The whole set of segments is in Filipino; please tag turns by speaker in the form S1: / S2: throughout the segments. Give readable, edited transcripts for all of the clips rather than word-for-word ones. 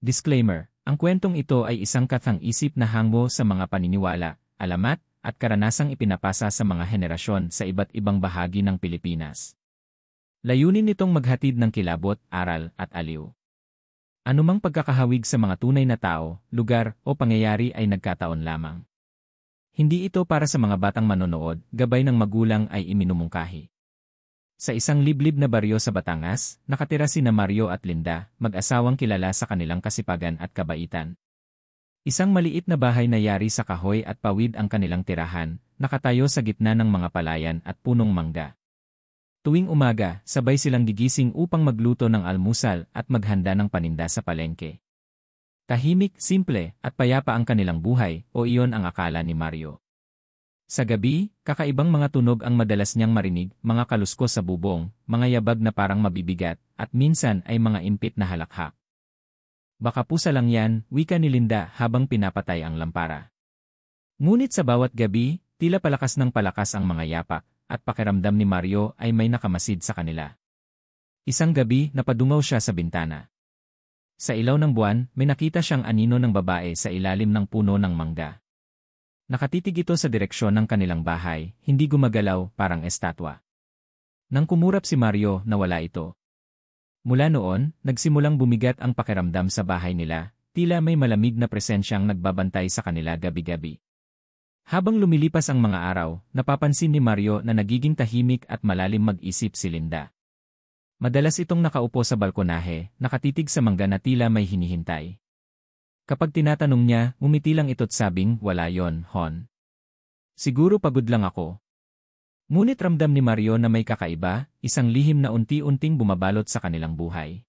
S1: Disclaimer, ang kwentong ito ay isang kathang-isip na hango sa mga paniniwala, alamat, at karanasang ipinapasa sa mga henerasyon sa iba't ibang bahagi ng Pilipinas. Layunin nitong maghatid ng kilabot, aral, at aliw. Anumang pagkakahawig sa mga tunay na tao, lugar, o pangyayari ay nagkataon lamang. Hindi ito para sa mga batang manonood, gabay ng magulang ay iminumungkahi. Sa isang liblib na baryo sa Batangas, nakatira sina Mario at Linda, mag-asawang kilala sa kanilang kasipagan at kabaitan. Isang maliit na bahay na yari sa kahoy at pawid ang kanilang tirahan, nakatayo sa gitna ng mga palayan at punong mangga. Tuwing umaga, sabay silang gigising upang magluto ng almusal at maghanda ng paninda sa palengke. Tahimik, simple, at payapa ang kanilang buhay, o iyon ang akala ni Mario. Sa gabi, kakaibang mga tunog ang madalas niyang marinig, mga kaluskos sa bubong, mga yabag na parang mabibigat, at minsan ay mga impit na halakhak. Baka pusa lang yan, wika ni Linda habang pinapatay ang lampara. Ngunit sa bawat gabi, tila palakas ng palakas ang mga yapak, at pakiramdam ni Mario ay may nakamasid sa kanila. Isang gabi, napadungaw siya sa bintana. Sa ilaw ng buwan, may nakita siyang anino ng babae sa ilalim ng puno ng mangga. Nakatitig ito sa direksyon ng kanilang bahay, hindi gumagalaw, parang estatwa. Nang kumurap si Mario, nawala ito. Mula noon, nagsimulang bumigat ang pakiramdam sa bahay nila, tila may malamig na presensyang nagbabantay sa kanila gabi-gabi. Habang lumilipas ang mga araw, napapansin ni Mario na nagiging tahimik at malalim mag-isip si Linda. Madalas itong nakaupo sa balkonahe, nakatitig sa mangga na tila may hinihintay. Kapag tinatanong niya, ngumiti lang ito't sabing, wala yon, hon. Siguro pagod lang ako. Ngunit ramdam ni Mario na may kakaiba, isang lihim na unti-unting bumabalot sa kanilang buhay.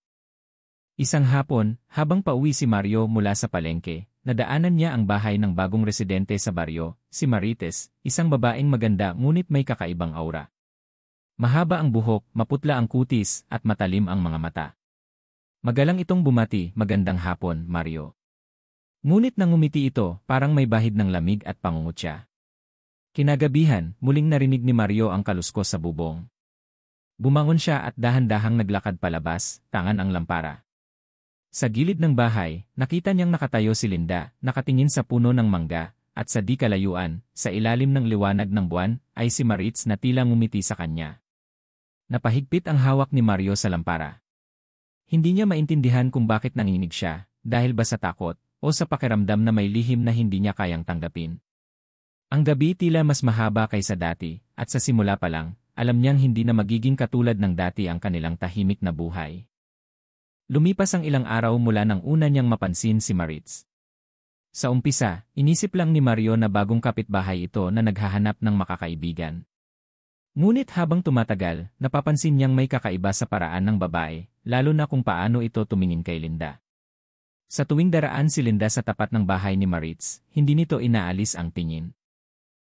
S1: Isang hapon, habang pauwi si Mario mula sa palengke, nadaanan niya ang bahay ng bagong residente sa baryo, si Marites, isang babaeng maganda ngunit may kakaibang aura. Mahaba ang buhok, maputla ang kutis, at matalim ang mga mata. Magalang itong bumati, magandang hapon, Mario. Ngunit nang ngumiti ito, parang may bahid ng lamig at pangungutya. Kinagabihan, muling narinig ni Mario ang kaluskos sa bubong. Bumangon siya at dahan-dahang naglakad palabas, tangan ang lampara. Sa gilid ng bahay, nakita niyang nakatayo si Linda, nakatingin sa puno ng mangga, at sa di kalayuan, sa ilalim ng liwanag ng buwan, ay si Maritz na tila ngumiti sa kanya. Napahigpit ang hawak ni Mario sa lampara. Hindi niya maintindihan kung bakit nanginginig siya, dahil ba sa takot, o sa pakiramdam na may lihim na hindi niya kayang tanggapin. Ang gabi tila mas mahaba kaysa dati, at sa simula pa lang, alam niyang hindi na magiging katulad ng dati ang kanilang tahimik na buhay. Lumipas ang ilang araw mula nang una niyang mapansin si Maritz. Sa umpisa, inisip lang ni Mario na bagong kapitbahay ito na naghahanap ng makakaibigan. Ngunit habang tumatagal, napapansin niyang may kakaiba sa paraan ng babae, lalo na kung paano ito tumingin kay Linda. Sa tuwing daraan si Linda sa tapat ng bahay ni Maritz, hindi nito inaalis ang tingin.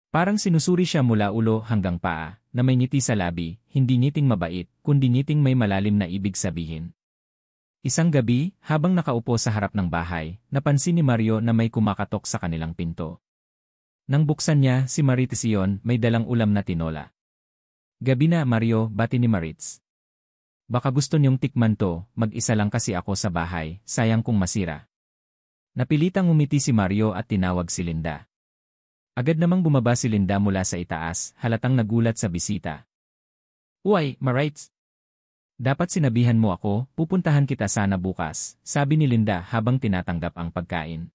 S1: Parang sinusuri siya mula ulo hanggang paa, na may ngiti sa labi, hindi ngiting mabait, kundi ngiting may malalim na ibig sabihin. Isang gabi, habang nakaupo sa harap ng bahay, napansin ni Mario na may kumakatok sa kanilang pinto. Nang buksan niya, si Maritz iyon, may dalang ulam na tinola. Gabi na, Mario, bati ni Maritz. Baka gusto niyong tikman to, mag-isa lang kasi ako sa bahay, sayang kung masira. Napilitang umiti si Mario at tinawag si Linda. Agad namang bumaba si Linda mula sa itaas, halatang nagulat sa bisita. Uy, Maritz! Dapat sinabihan mo ako, pupuntahan kita sana bukas, sabi ni Linda habang tinatanggap ang pagkain.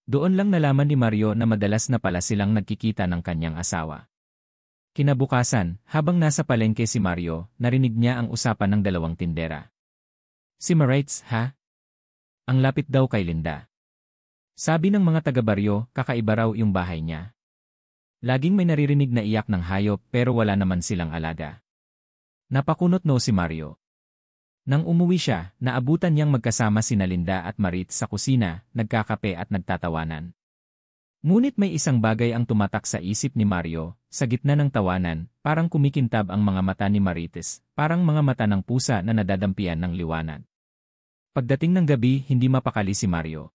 S1: Doon lang nalaman ni Mario na madalas na pala silang nagkikita ng kanyang asawa. Kinabukasan, habang nasa palengke si Mario, narinig niya ang usapan ng dalawang tindera. Si Maritz, ha? Ang lapit daw kay Linda. Sabi ng mga taga-baryo, kakaiba raw yung bahay niya. Laging may naririnig na iyak ng hayop pero wala naman silang alaga. Napakunot no si Mario. Nang umuwi siya, naabutan niyang magkasama sina Linda at Maritz sa kusina, nagkakape at nagtatawanan. Ngunit may isang bagay ang tumatak sa isip ni Mario, sa gitna ng tawanan, parang kumikintab ang mga mata ni Marites, parang mga mata ng pusa na nadadampian ng liwanag. Pagdating ng gabi, hindi mapakali si Mario.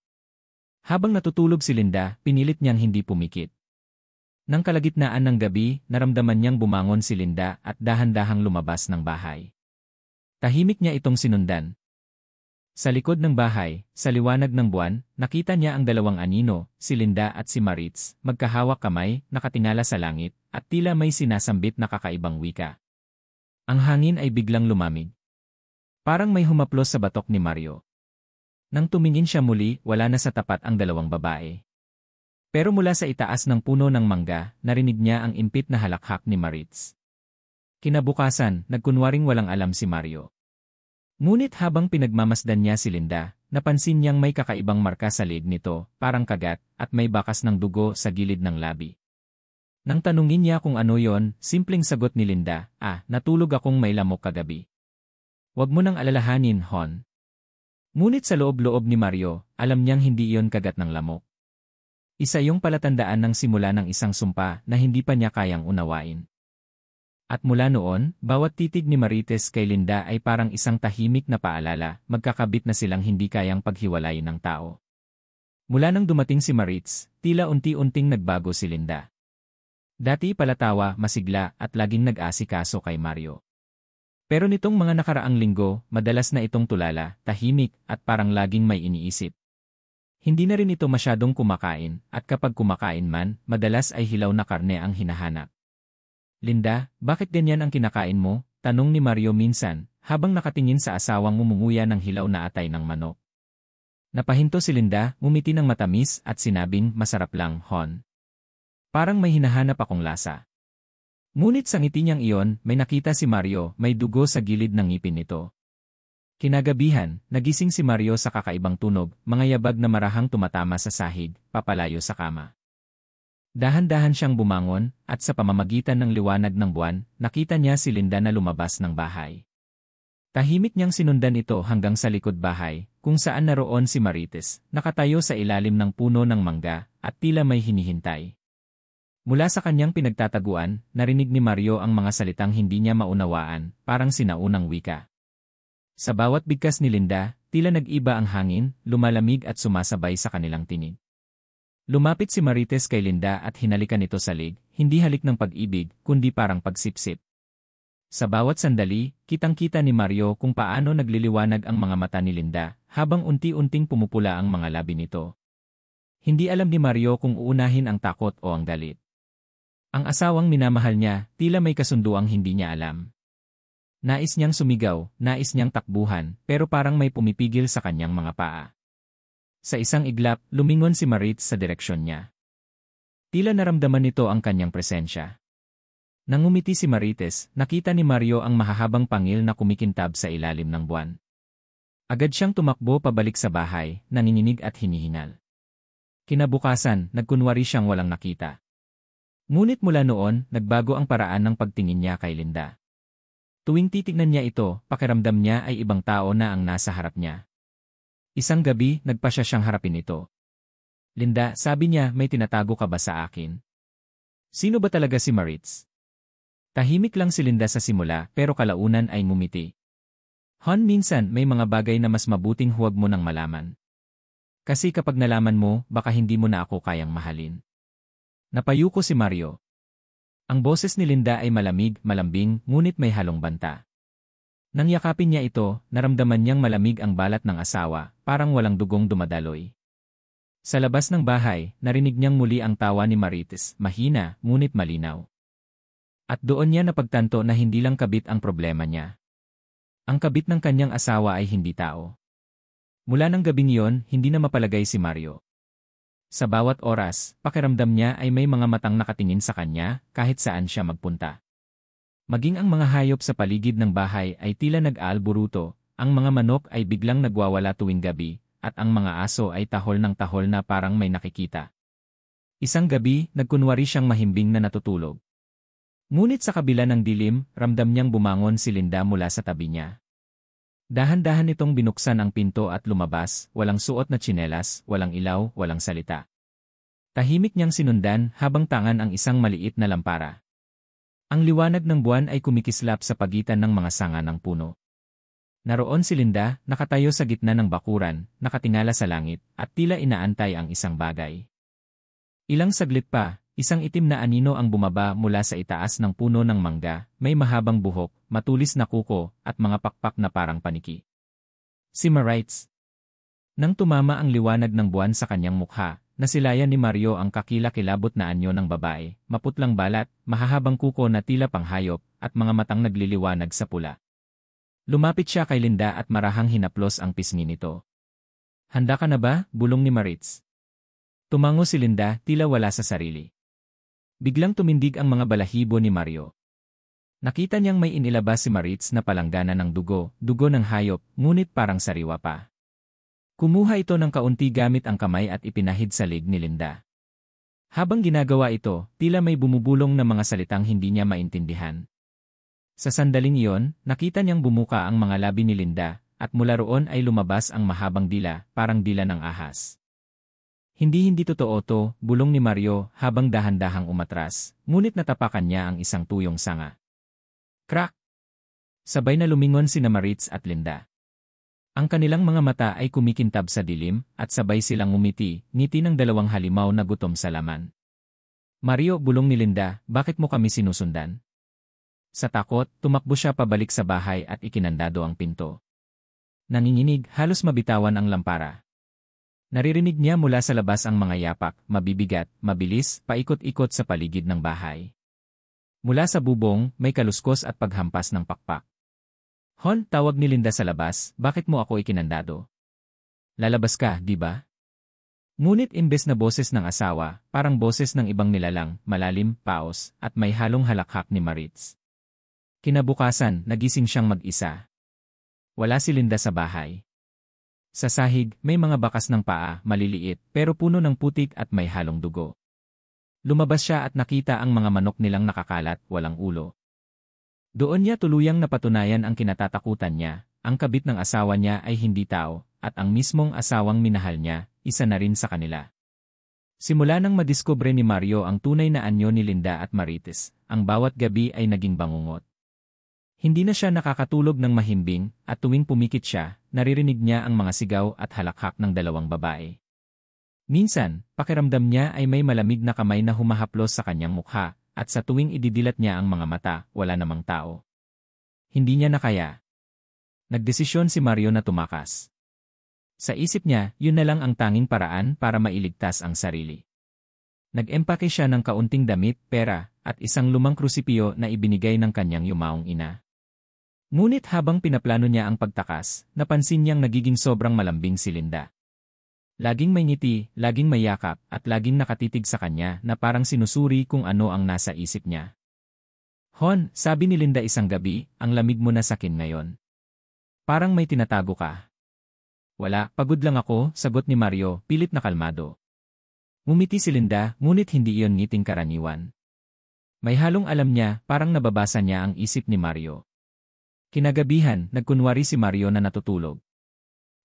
S1: Habang natutulog si Linda, pinilit niyang hindi pumikit. Nang kalagitnaan ng gabi, naramdaman niyang bumangon si Linda at dahan-dahang lumabas ng bahay. Tahimik niya itong sinundan. Sa likod ng bahay, sa liwanag ng buwan, nakita niya ang dalawang anino, si Linda at si Maritz, magkahawak kamay, nakatingala sa langit, at tila may sinasambit na kakaibang wika. Ang hangin ay biglang lumamig. Parang may humaplos sa batok ni Mario. Nang tumingin siya muli, wala na sa tapat ang dalawang babae. Pero mula sa itaas ng puno ng mangga, narinig niya ang impit na halakhak ni Maritz. Kinabukasan, nagkunwaring walang alam si Mario. Ngunit habang pinagmamasdan niya si Linda, napansin niyang may kakaibang marka sa leeg nito, parang kagat, at may bakas ng dugo sa gilid ng labi. Nang tanungin niya kung ano yon, simpleng sagot ni Linda, natulog akong may lamok kagabi. Huwag mo nang alalahanin, Hon. Ngunit sa loob-loob ni Mario, alam niyang hindi iyon kagat ng lamok. Isa yung palatandaan ng simula ng isang sumpa na hindi pa niya kayang unawain. At mula noon, bawat titig ni Maritz kay Linda ay parang isang tahimik na paalala, magkakabit na silang hindi kayang paghiwalayin ng tao. Mula nang dumating si Maritz, tila unti-unting nagbago si Linda. Dati palatawa, masigla at laging nag-asikaso kay Mario. Pero nitong mga nakaraang linggo, madalas na itong tulala, tahimik at parang laging may iniisip. Hindi na rin ito masyadong kumakain at kapag kumakain man, madalas ay hilaw na karne ang hinahanap. Linda, bakit ganyan ang kinakain mo? Tanong ni Mario minsan, habang nakatingin sa asawang ngumunguya ng hilaw na atay ng manok. Napahinto si Linda, ngumiti ng matamis at sinabing, masarap lang, Hon. Parang may hinahanap akong lasa. Ngunit sa ngiti niyang iyon, may nakita si Mario, may dugo sa gilid ng ngipin nito. Kinagabihan, nagising si Mario sa kakaibang tunog, mga yabag na marahang tumatama sa sahig, papalayo sa kama. Dahan-dahan siyang bumangon, at sa pamamagitan ng liwanag ng buwan, nakita niya si Linda na lumabas ng bahay. Tahimik niyang sinundan ito hanggang sa likod bahay, kung saan naroon si Maritz, nakatayo sa ilalim ng puno ng mangga, at tila may hinihintay. Mula sa kanyang pinagtataguan, narinig ni Mario ang mga salitang hindi niya maunawaan, parang sinaunang wika. Sa bawat bigkas ni Linda, tila nag-iba ang hangin, lumalamig at sumasabay sa kanilang tinig. Lumapit si Maritz kay Linda at hinalikan ito sa leeg, hindi halik ng pag-ibig, kundi parang pagsipsip. Sa bawat sandali, kitang-kita ni Mario kung paano nagliliwanag ang mga mata ni Linda, habang unti-unting pumupula ang mga labi nito. Hindi alam ni Mario kung uunahin ang takot o ang galit. Ang asawang minamahal niya, tila may kasunduang hindi niya alam. Nais niyang sumigaw, nais niyang takbuhan, pero parang may pumipigil sa kanyang mga paa. Sa isang iglap, lumingon si Maritz sa direksyon niya. Tila naramdaman nito ang kanyang presensya. Nang ngumiti si Maritz, nakita ni Mario ang mahahabang pangil na kumikintab sa ilalim ng buwan. Agad siyang tumakbo pabalik sa bahay, nanginginig at hinihingal. Kinabukasan, nagkunwari siyang walang nakita. Ngunit mula noon, nagbago ang paraan ng pagtingin niya kay Linda. Tuwing titignan niya ito, pakiramdam niya ay ibang tao na ang nasa harap niya. Isang gabi, nagpasya siyang harapin ito. Linda, sabi niya, may tinatago ka ba sa akin? Sino ba talaga si Maritz? Tahimik lang si Linda sa simula, pero kalaunan ay ngumiti. Hon, minsan may mga bagay na mas mabuting huwag mo nang malaman. Kasi kapag nalaman mo, baka hindi mo na ako kayang mahalin. Napayuko si Mario. Ang boses ni Linda ay malamig, malambing, ngunit may halong banta. Nang yakapin niya ito, naramdaman niyang malamig ang balat ng asawa, parang walang dugong dumadaloy. Sa labas ng bahay, narinig niyang muli ang tawa ni Maritz, mahina, ngunit malinaw. At doon niya napagtanto na hindi lang kabit ang problema niya. Ang kabit ng kanyang asawa ay hindi tao. Mula ng gabing iyon, hindi na mapalagay si Mario. Sa bawat oras, pakiramdam niya ay may mga matang nakatingin sa kanya, kahit saan siya magpunta. Maging ang mga hayop sa paligid ng bahay ay tila nag-aalburuto, ang mga manok ay biglang nagwawala tuwing gabi, at ang mga aso ay tahol ng tahol na parang may nakikita. Isang gabi, nagkunwari siyang mahimbing na natutulog. Ngunit sa kabila ng dilim, ramdam niyang bumangon si Linda mula sa tabi niya. Dahan-dahan itong binuksan ang pinto at lumabas, walang suot na tsinelas, walang ilaw, walang salita. Tahimik niyang sinundan habang tangan ang isang maliit na lampara. Ang liwanag ng buwan ay kumikislap sa pagitan ng mga sanga ng puno. Naroon si Linda, nakatayo sa gitna ng bakuran, nakatingala sa langit, at tila inaantay ang isang bagay. Ilang saglit pa, isang itim na anino ang bumaba mula sa itaas ng puno ng mangga, may mahabang buhok, matulis na kuko, at mga pakpak na parang paniki. Si Maritz. Nang tumama ang liwanag ng buwan sa kanyang mukha, nasilayan ni Mario ang kakilakilabot na anyo ng babae, maputlang balat, mahahabang kuko na tila panghayop, at mga matang nagliliwanag sa pula. Lumapit siya kay Linda at marahang hinaplos ang pisngi nito. "Handa ka na ba?" bulong ni Maritz. Tumango si Linda, tila wala sa sarili. Biglang tumindig ang mga balahibo ni Mario. Nakita niyang may inilabas si Maritz na palanggana ng dugo ng hayop, ngunit parang sariwa pa. Kumuha ito ng kaunti gamit ang kamay at ipinahid sa leg ni Linda. Habang ginagawa ito, tila may bumubulong na mga salitang hindi niya maintindihan. Sa sandaling iyon, nakita niyang bumuka ang mga labi ni Linda, at mula roon ay lumabas ang mahabang dila, parang dila ng ahas. Hindi totoo to, bulong ni Mario habang dahan-dahang umatras, ngunit natapakan niya ang isang tuyong sanga. Crack! Sabay na lumingon sina Maritz at Linda. Ang kanilang mga mata ay kumikintab sa dilim, at sabay silang ngumiti ng dalawang halimaw na gutom sa laman. "Mario," bulong ni Linda, "bakit mo kami sinusundan?" Sa takot, tumakbo siya pabalik sa bahay at ikinandado ang pinto. Nanginginig, halos mabitawan ang lampara. Naririnig niya mula sa labas ang mga yapak, mabibigat, mabilis, paikot-ikot sa paligid ng bahay. Mula sa bubong, may kaluskos at paghampas ng pakpak. "Hon," tawag ni Linda sa labas, "bakit mo ako ikinandado? Lalabas ka, di ba?" Ngunit imbes na boses ng asawa, parang boses ng ibang nilalang, malalim, paos, at may halong halakhak ni Maritz. Kinabukasan, nagising siyang mag-isa. Wala si Linda sa bahay. Sa sahig, may mga bakas ng paa, maliliit, pero puno ng putik at may halong dugo. Lumabas siya at nakita ang mga manok nilang nakakalat, walang ulo. Doon niya tuluyang napatunayan ang kinatatakutan niya, ang kabit ng asawa niya ay hindi tao, at ang mismong asawang minahal niya, isa na rin sa kanila. Simula nang madiskubre ni Mario ang tunay na anyo ni Linda at Maritz, ang bawat gabi ay naging bangungot. Hindi na siya nakakatulog ng mahimbing, at tuwing pumikit siya, naririnig niya ang mga sigaw at halakhak ng dalawang babae. Minsan, pakiramdam niya ay may malamig na kamay na humahaplos sa kanyang mukha, at sa tuwing ididilat niya ang mga mata, wala namang tao. Hindi niya nakaya. Nagdesisyon si Mario na tumakas. Sa isip niya, yun na lang ang tanging paraan para mailigtas ang sarili. Nag-empake siya ng kaunting damit, pera, at isang lumang krusipiyo na ibinigay ng kanyang yumaong ina. Ngunit habang pinaplano niya ang pagtakas, napansin niyang nagiging sobrang malambing si Linda. Laging may ngiti, laging may yakap, at laging nakatitig sa kanya na parang sinusuri kung ano ang nasa isip niya. "Hon," sabi ni Linda isang gabi, "ang lamig mo na sakin ngayon. Parang may tinatago ka." "Wala, pagod lang ako," sagot ni Mario, pilit na kalmado. Ngumiti si Linda, ngunit hindi iyon ngiting karaniwan. May halong alam niya, parang nababasa niya ang isip ni Mario. Kinagabihan, nagkunwari si Mario na natutulog.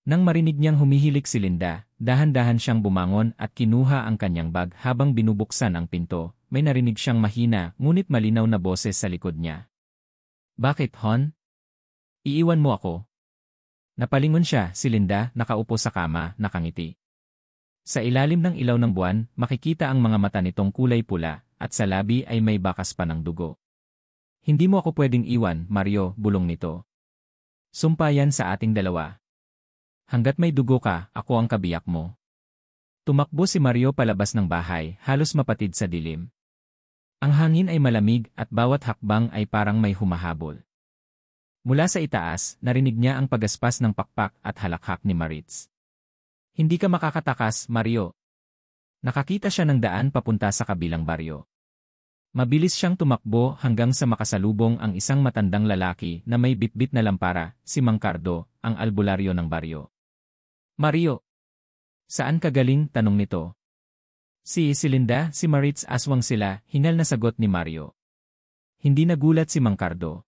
S1: Nang marinig niyang humihilik si Linda, dahan-dahan siyang bumangon at kinuha ang kanyang bag habang binubuksan ang pinto, may narinig siyang mahina ngunit malinaw na boses sa likod niya. "Bakit, Hon? Iiwan mo ako?" Napalingon siya, si Linda, nakaupo sa kama, nakangiti. Sa ilalim ng ilaw ng buwan, makikita ang mga mata nitong kulay pula, at sa labi ay may bakas pa ng dugo. "Hindi mo ako pwedeng iwan, Mario," bulong nito. "Sumpa yan sa ating dalawa. Hanggat may dugo ka, ako ang kabiyak mo." Tumakbo si Mario palabas ng bahay, halos mapatid sa dilim. Ang hangin ay malamig at bawat hakbang ay parang may humahabol. Mula sa itaas, narinig niya ang pagaspas ng pakpak at halakhak ni Maritz. "Hindi ka makakatakas, Mario." Nakakita siya ng daan papunta sa kabilang baryo. Mabilis siyang tumakbo hanggang sa makasalubong ang isang matandang lalaki na may bitbit na lampara, si Mang Cardo, ang albularyo ng baryo. "Mario, saan ka galing?" tanong nito. Si Linda, si Maritz, aswang sila," hingal na sagot ni Mario. Hindi nagulat si Mang Cardo.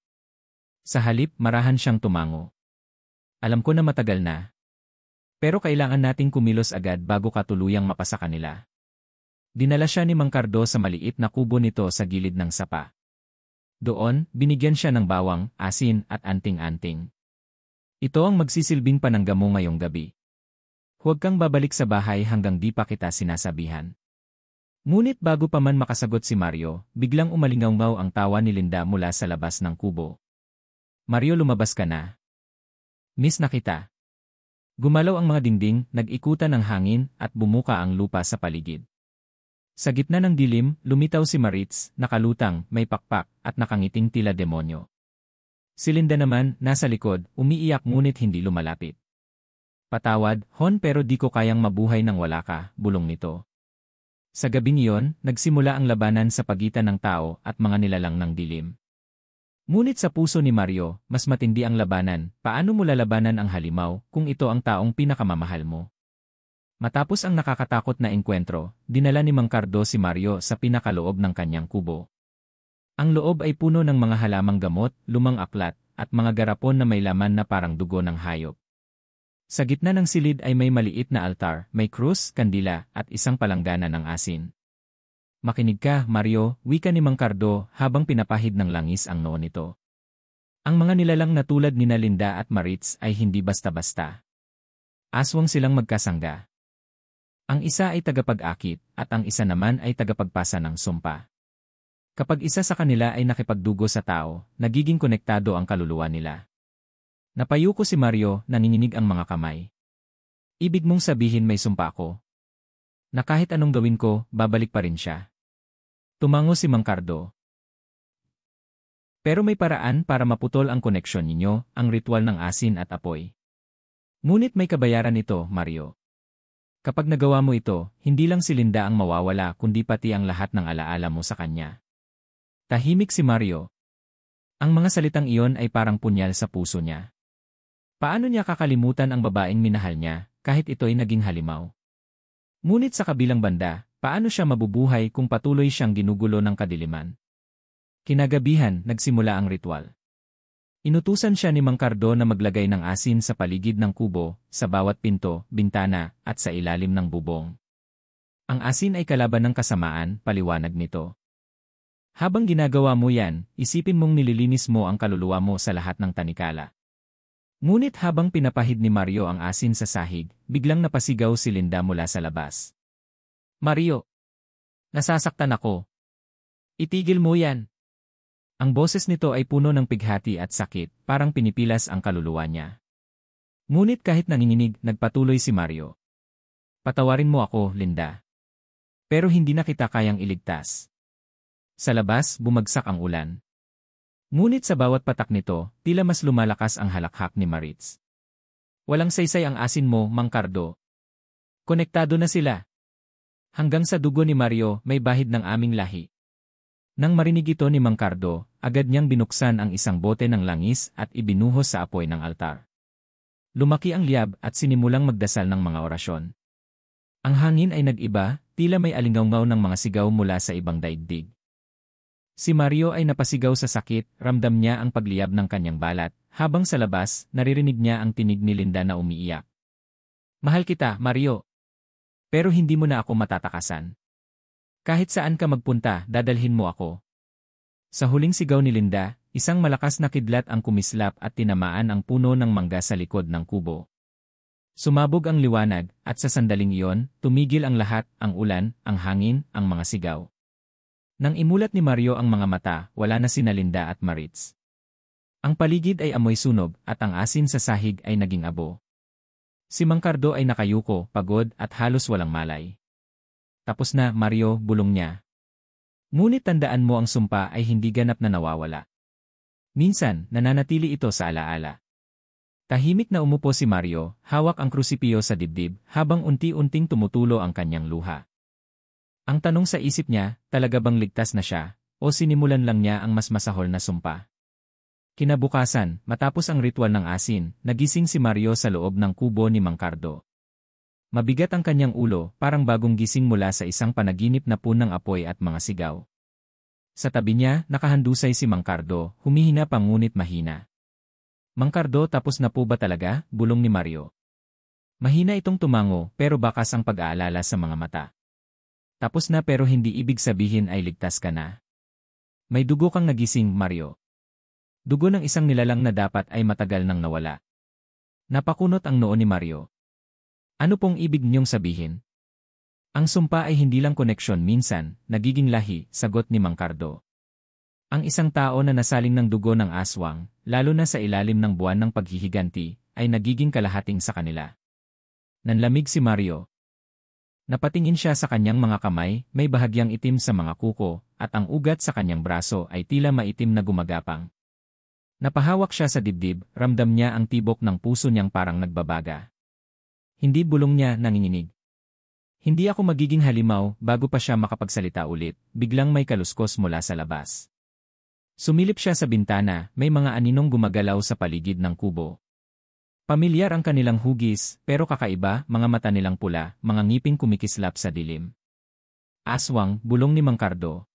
S1: Sa halip, marahan siyang tumango. "Alam ko na matagal na. Pero kailangan nating kumilos agad bago ka tuluyang mapasa kanila." Dinala siya ni Mang Cardo sa maliit na kubo nito sa gilid ng sapa. Doon, binigyan siya ng bawang, asin, at anting-anting. "Ito ang magsisilbing panangga mo ngayong gabi. Huwag kang babalik sa bahay hanggang di pa kita sinasabihan." Ngunit bago pa man makasagot si Mario, biglang umalingaw ang tawa ni Linda mula sa labas ng kubo. "Mario, lumabas ka na. Miss na kita." Gumalaw ang mga dingding, nag-ikutan ng hangin, at bumuka ang lupa sa paligid. Sa gitna ng dilim, lumitaw si Maritz, nakalutang, may pakpak, at nakangiting tila demonyo. Si Linda naman, nasa likod, umiiyak ngunit hindi lumalapit. Patawad, Hon, pero di ko kayang mabuhay nang wala ka, bulong nito. Sa gabing iyon, nagsimula ang labanan sa pagitan ng tao at mga nilalang ng dilim. Ngunit sa puso ni Mario, mas matindi ang labanan. Paano mo lalabanan ang halimaw kung ito ang taong pinakamamahal mo? Matapos ang nakakatakot na engkwentro, dinala ni Mang Cardo si Mario sa pinakaloob ng kanyang kubo. Ang loob ay puno ng mga halamang gamot, lumang aklat, at mga garapon na may laman na parang dugo ng hayop. Sa gitna ng silid ay may maliit na altar, may krus, kandila, at isang palanggana ng asin. Makinig ka, Mario, wika ni Mang Cardo habang pinapahid ng langis ang noo nito. Ang mga nilalang na tulad ni Linda at Maritz ay hindi basta-basta. Aswang silang magkasangga. Ang isa ay tagapag-akit, at ang isa naman ay tagapagpasa ng sumpa. Kapag isa sa kanila ay nakipagdugo sa tao, nagiging konektado ang kaluluwa nila. Napayuko si Mario, nanginginig ang mga kamay. Ibig mong sabihin may sumpa ko? Na kahit anong gawin ko, babalik pa rin siya. Tumango si Mang Cardo. Pero may paraan para maputol ang koneksyon ninyo, ang ritual ng asin at apoy. Ngunit may kabayaran ito, Mario. Kapag nagawa mo ito, hindi lang si Linda ang mawawala kundi pati ang lahat ng alaala mo sa kanya. Tahimik si Mario. Ang mga salitang iyon ay parang punyal sa puso niya. Paano niya kakalimutan ang babaeng minahal niya, kahit ito'y naging halimaw? Ngunit sa kabilang banda, paano siya mabubuhay kung patuloy siyang ginugulo ng kadiliman? Kinagabihan, nagsimula ang ritual. Inutusan siya ni Mang Cardo na maglagay ng asin sa paligid ng kubo, sa bawat pinto, bintana, at sa ilalim ng bubong. Ang asin ay kalaban ng kasamaan, paliwanag nito. Habang ginagawa mo yan, isipin mong nililinis mo ang kaluluwa mo sa lahat ng tanikala. Ngunit habang pinapahid ni Mario ang asin sa sahig, biglang napasigaw si Linda mula sa labas. Mario! Nasasaktan ako. Itigil mo yan. Ang boses nito ay puno ng pighati at sakit, parang pinipilas ang kaluluwa niya. Ngunit kahit nanginginig, nagpatuloy si Mario. Patawarin mo ako, Linda. Pero hindi na kita kayang iligtas. Sa labas, bumagsak ang ulan. Ngunit sa bawat patak nito, tila mas lumalakas ang halakhak ni Maritz. Walang saysay ang asin mo, Mang Cardo. Konektado na sila. Hanggang sa dugo ni Mario, may bahid ng aming lahi. Nang marinig ito ni Mang Cardo, agad niyang binuksan ang isang bote ng langis at ibinuhos sa apoy ng altar. Lumaki ang liyab at sinimulang magdasal ng mga orasyon. Ang hangin ay nag-iba, tila may alingawngaw ng mga sigaw mula sa ibang daigdig. Si Mario ay napasigaw sa sakit, ramdam niya ang pagliyab ng kanyang balat, habang sa labas, naririnig niya ang tinig ni Linda na umiiyak. Mahal kita, Mario. Pero hindi mo na ako matatakasan. Kahit saan ka magpunta, dadalhin mo ako. Sa huling sigaw ni Linda, isang malakas na kidlat ang kumislap at tinamaan ang puno ng mangga sa likod ng kubo. Sumabog ang liwanag, at sa sandaling iyon, tumigil ang lahat, ang ulan, ang hangin, ang mga sigaw. Nang imulat ni Mario ang mga mata, wala na sina Linda at Maritz. Ang paligid ay amoy sunog at ang asin sa sahig ay naging abo. Si Mang Cardo ay nakayuko, pagod at halos walang malay. Tapos na, Mario, bulong niya. Ngunit tandaan mo ang sumpa ay hindi ganap na nawawala. Minsan, nananatili ito sa alaala. Tahimik na umupo si Mario, hawak ang krusipiyo sa dibdib habang unti-unting tumutulo ang kanyang luha. Ang tanong sa isip niya, talaga bang ligtas na siya, o sinimulan lang niya ang mas masahol na sumpa? Kinabukasan, matapos ang ritual ng asin, nagising si Mario sa loob ng kubo ni Mang Cardo. Mabigat ang kanyang ulo, parang bagong gising mula sa isang panaginip na punang apoy at mga sigaw. Sa tabi niya, nakahandusay si Mang Cardo, humihina pa ngunit mahina. Mang Cardo, tapos na po ba talaga? Bulong ni Mario. Mahina itong tumango, pero bakas ang pag-aalala sa mga mata. Tapos na pero hindi ibig sabihin ay ligtas ka na. May dugo kang nagising, Mario. Dugo ng isang nilalang na dapat ay matagal nang nawala. Napakunot ang noo ni Mario. Ano pong ibig niyong sabihin? Ang sumpa ay hindi lang koneksyon minsan, nagiging lahi, sagot ni Mang Cardo. Ang isang tao na nasaling ng dugo ng aswang, lalo na sa ilalim ng buwan ng paghihiganti, ay nagiging kalahating sa kanila. Nanlamig si Mario. Napatingin siya sa kanyang mga kamay, may bahagyang itim sa mga kuko, at ang ugat sa kanyang braso ay tila maitim na gumagapang. Napahawak siya sa dibdib, ramdam niya ang tibok ng puso niyang parang nagbabaga. Hindi bulong niya nanginginig. Hindi ako magiging halimaw bago pa siya makapagsalita ulit, biglang may kaluskos mula sa labas. Sumilip siya sa bintana, may mga aninong gumagalaw sa paligid ng kubo. Pamilyar ang kanilang hugis, pero kakaiba, mga mata nilang pula, mga ngiping kumikislap sa dilim. Aswang, bulong ni Mang Cardo.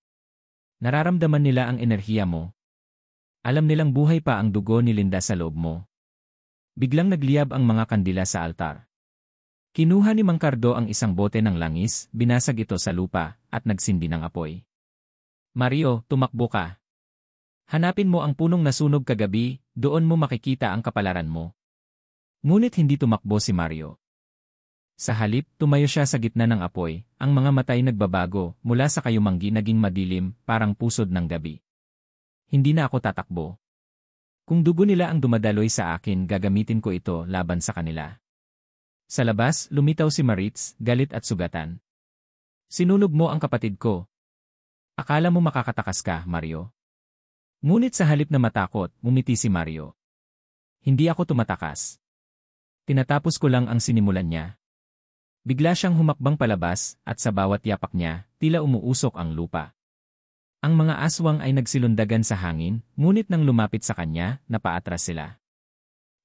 S1: Nararamdaman nila ang enerhiya mo. Alam nilang buhay pa ang dugo ni Linda sa loob mo. Biglang nagliyab ang mga kandila sa altar. Kinuha ni Mang Cardo ang isang bote ng langis, binasag ito sa lupa, at nagsindi ng apoy. Mario, tumakbo ka. Hanapin mo ang punong nasunog kagabi, doon mo makikita ang kapalaran mo. Ngunit hindi tumakbo si Mario. Sa halip, tumayo siya sa gitna ng apoy, ang mga matay nagbabago, mula sa kayumanggi naging madilim, parang pusod ng gabi. Hindi na ako tatakbo. Kung dugo nila ang dumadaloy sa akin, gagamitin ko ito laban sa kanila. Sa labas, lumitaw si Maritz, galit at sugatan. Sinunog mo ang kapatid ko. Akala mo makakatakas ka, Mario? Ngunit sa halip na matakot, ngumiti si Mario. Hindi ako tumatakas. Tinatapos ko lang ang sinimulan niya. Bigla siyang humakbang palabas, at sa bawat yapak niya, tila umuusok ang lupa. Ang mga aswang ay nagsilundagan sa hangin, ngunit nang lumapit sa kanya, napaatras sila.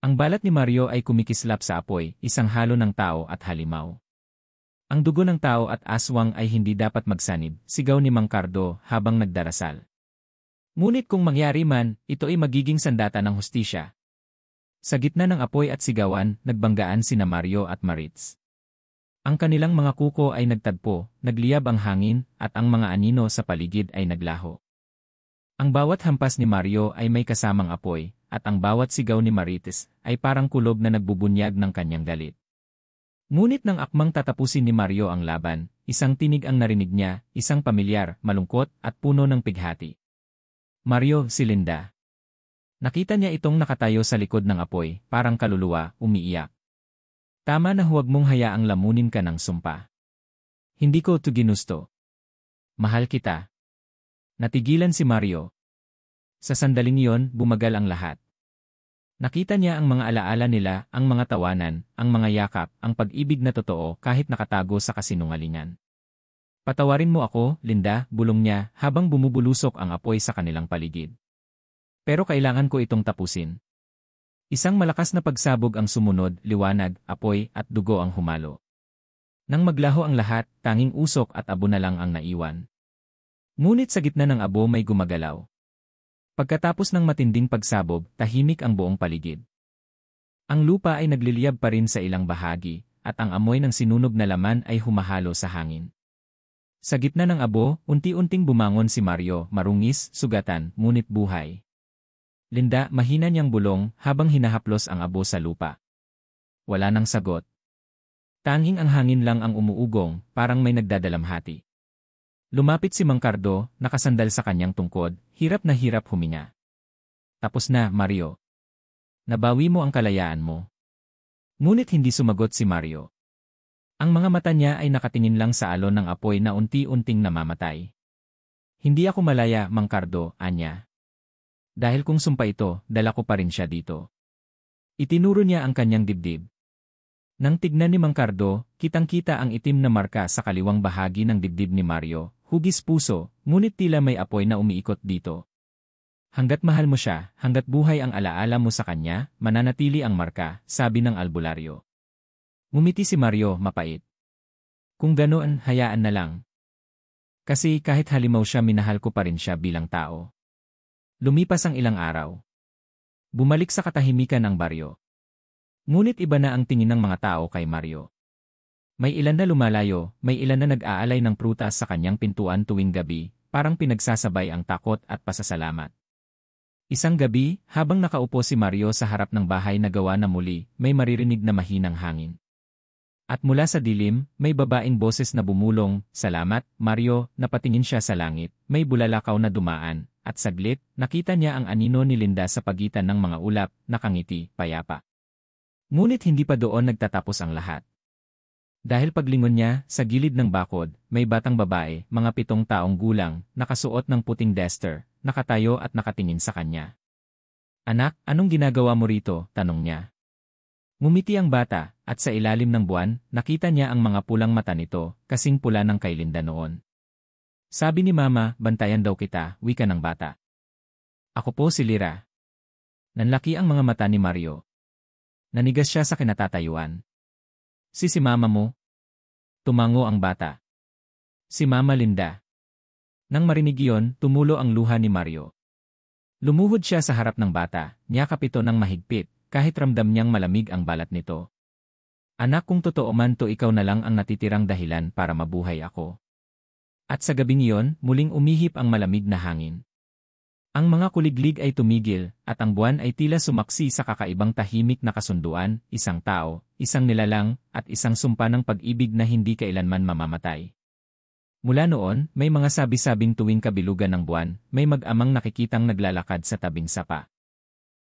S1: Ang balat ni Mario ay kumikislap sa apoy, isang halo ng tao at halimaw. Ang dugo ng tao at aswang ay hindi dapat magsanib, sigaw ni Mang Cardo habang nagdarasal. Ngunit kung mangyari man, ito ay magiging sandata ng hustisya. Sa gitna ng apoy at sigawan, nagbanggaan sina Mario at Maritz. Ang kanilang mga kuko ay nagtagpo, nagliyab ang hangin, at ang mga anino sa paligid ay naglaho. Ang bawat hampas ni Mario ay may kasamang apoy, at ang bawat sigaw ni Maritz ay parang kulob na nagbubunyag ng kanyang galit. Ngunit nang akmang tatapusin ni Mario ang laban, isang tinig ang narinig niya, isang pamilyar, malungkot, at puno ng pighati. Mario, si Linda. Nakita niya itong nakatayo sa likod ng apoy, parang kaluluwa, umiiyak. Tama na, huwag mong hayaang lamunin ka ng sumpa. Hindi ko ito ginusto. Mahal kita. Natigilan si Mario. Sa sandaling iyon, bumagal ang lahat. Nakita niya ang mga alaala nila, ang mga tawanan, ang mga yakap, ang pag-ibig na totoo kahit nakatago sa kasinungalingan. Patawarin mo ako, Linda, bulong niya habang bumubulusok ang apoy sa kanilang paligid. Pero kailangan ko itong tapusin. Isang malakas na pagsabog ang sumunod, liwanag, apoy, at dugo ang humalo. Nang maglaho ang lahat, tanging usok at abo na lang ang naiwan. Ngunit sa gitna ng abo may gumagalaw. Pagkatapos ng matinding pagsabog, tahimik ang buong paligid. Ang lupa ay nagliliyab pa rin sa ilang bahagi, at ang amoy ng sinunog na laman ay humahalo sa hangin. Sa gitna ng abo, unti-unting bumangon si Mario, marungis, sugatan, ngunit buhay. Linda, mahina niyang bulong habang hinahaplos ang abo sa lupa. Wala nang sagot. Tanging ang hangin lang ang umuugong, parang may nagdadalamhati. Lumapit si Mang Cardo, nakasandal sa kanyang tungkod, hirap na hirap huminga. Tapos na, Mario. Nabawi mo ang kalayaan mo. Ngunit hindi sumagot si Mario. Ang mga mata niya ay nakatingin lang sa alon ng apoy na unti-unting namamatay. Hindi ako malaya, Mang Cardo, anya. Dahil kung sumpa ito, dala ko pa rin siya dito. Itinuro niya ang kanyang dibdib. Nang tignan ni Mang Cardo, kitang-kita ang itim na marka sa kaliwang bahagi ng dibdib ni Mario, hugis puso, ngunit tila may apoy na umiikot dito. Hanggat mahal mo siya, hanggat buhay ang alaala mo sa kanya, mananatili ang marka, sabi ng albularyo. Ngumiti si Mario, mapait. Kung ganoon, hayaan na lang. Kasi kahit halimaw siya, minahal ko pa rin siya bilang tao. Lumipas ang ilang araw. Bumalik sa katahimikan ang baryo. Ngunit iba na ang tingin ng mga tao kay Mario. May ilan na lumalayo, may ilan na nag-aalay ng prutas sa kanyang pintuan tuwing gabi, parang pinagsasabay ang takot at pasasalamat. Isang gabi, habang nakaupo si Mario sa harap ng bahay na gawa na muli, may maririnig na mahinang hangin. At mula sa dilim, may babaeng boses na bumulong, "Salamat, Mario," napatingin siya sa langit, may bulalakaw na dumaan. At saglit, nakita niya ang anino ni Linda sa pagitan ng mga ulap, nakangiti, payapa. Ngunit hindi pa doon nagtatapos ang lahat. Dahil paglingon niya, sa gilid ng bakod, may batang babae, mga 7 taong gulang, nakasuot ng puting duster, nakatayo at nakatingin sa kanya. Anak, anong ginagawa mo rito? Tanong niya. Ngumiti ang bata, at sa ilalim ng buwan, nakita niya ang mga pulang mata nito, kasing pula ng kay Linda noon. Sabi ni Mama, bantayan daw kita, wika ng bata. Ako po si Lyra. Nanlaki ang mga mata ni Mario. Nanigas siya sa kinatatayuan. Si Mama mo? Tumango ang bata. Si Mama Linda. Nang marinig iyon, tumulo ang luha ni Mario. Lumuhod siya sa harap ng bata, niyakap ito ng mahigpit, kahit ramdam niyang malamig ang balat nito. Anak, kung totoo man to, ikaw na lang ang natitirang dahilan para mabuhay ako. At sa gabing iyon, muling umihip ang malamig na hangin. Ang mga kuliglig ay tumigil, at ang buwan ay tila sumaksi sa kakaibang tahimik na kasunduan, isang tao, isang nilalang, at isang sumpa ng pag-ibig na hindi kailanman mamamatay. Mula noon, may mga sabi-sabing tuwing kabilugan ng buwan, may mag-amang nakikitang naglalakad sa tabing sapa.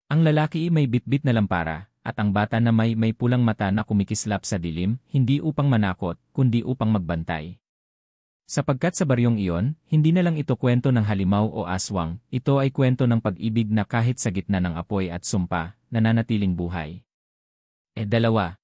S1: Ang lalaki may bitbit na lampara, at ang bata na may pulang mata na kumikislap sa dilim, hindi upang manakot, kundi upang magbantay. Sapagkat sa baryong iyon, hindi na lang ito kwento ng halimaw o aswang, ito ay kwento ng pag-ibig na kahit sa gitna ng apoy at sumpa, nananatiling buhay. 2.